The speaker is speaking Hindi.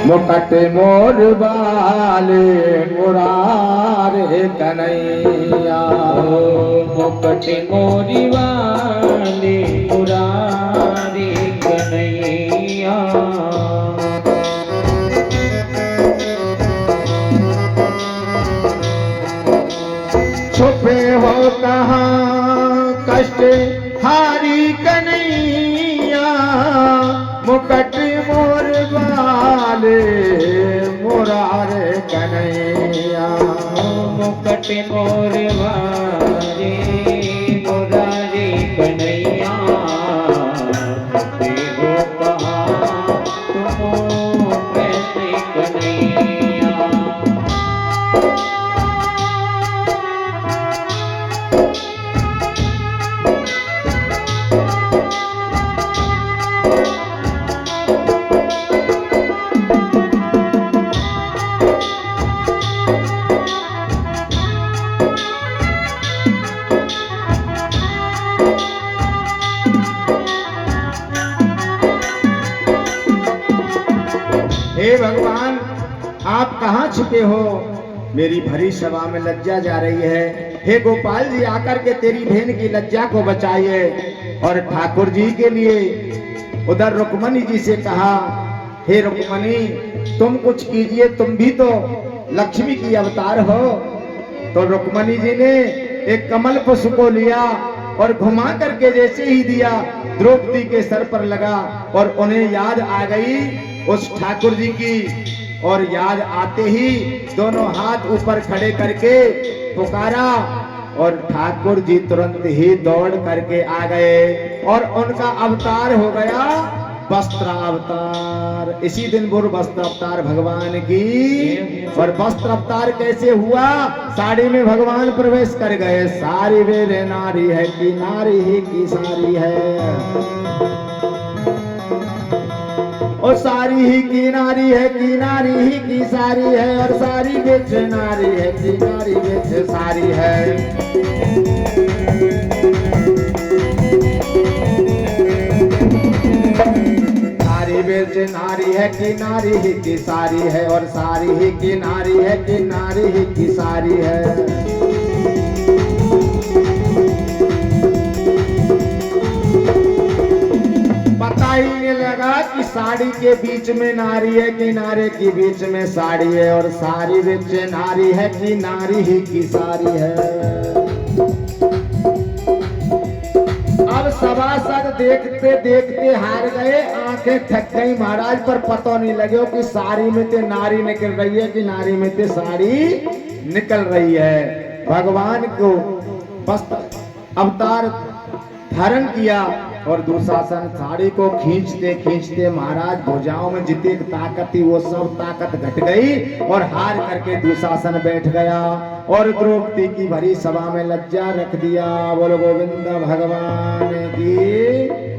मुकट मोर वाले मुरारे कन्हैया। मुकट मोरी वाले मुरारी कन्हैया। छुपे हो कहाँ कष्ट हारी कन्हैया। मुकट मोर वाले मुरारे कन्हैया। मुकट मोर वाले मुरारी कन्हैया। देखो कहाँ तुम कैसे कन्हैया। हे भगवान, आप कहाँ छुपे हो? मेरी भरी सभा में लज्जा जा रही है। हे गोपाल जी, आकर के तेरी बहन की लज्जा को बचाइए। और ठाकुर जी के लिए उधर रुक्मणी जी से कहा, हे रुक्मणी, तुम कुछ कीजिए, तुम भी तो लक्ष्मी की अवतार हो। तो रुक्मणी जी ने एक कमल पुष्प को लिया और घुमा करके जैसे ही दिया, द्रौपदी के सर पर लगा और उन्हें याद आ गई उस ठाकुर जी की। और याद आते ही दोनों हाथ ऊपर खड़े करके पुकारा और ठाकुर जी तुरंत ही दौड़ करके आ गए और उनका अवतार हो गया वस्त्र अवतार। इसी दिन बोल वस्त्र अवतार भगवान की। और वस्त्र अवतार कैसे हुआ? साड़ी में भगवान प्रवेश कर गए। सारी वे नारी है कि नारी ही की सारी है। और सारी ही की नारी है कि नारी ही की सारी है। और सारी बेच नारी है कि नारी बेच सारी है। सारी बेच नारी है कि नारी ही की सारी है। और सारी ही की नारी है कि नारी ही की सारी है। पता ही नहीं लगा कि साड़ी के बीच में नारी है कि नारे के बीच में साड़ी है। और सारी बीच नारी है कि नारी ही की सारी है। अब सभासद देखते देखते हार गए, आंखें थक गई महाराज। पर पता नहीं लगे कि साड़ी में ते नारी निकल रही है कि नारी में ते साड़ी निकल रही है। भगवान को वस्त्र अवतार धारण किया और दुशासन साड़ी को खींचते खींचते महाराज भुजाओं में जितनी ताकत थी वो सब ताकत घट गई और हार करके दुशासन बैठ गया और द्रौपदी की भरी सभा में लज्जा रख दिया। बोलो गोविंद भगवान की।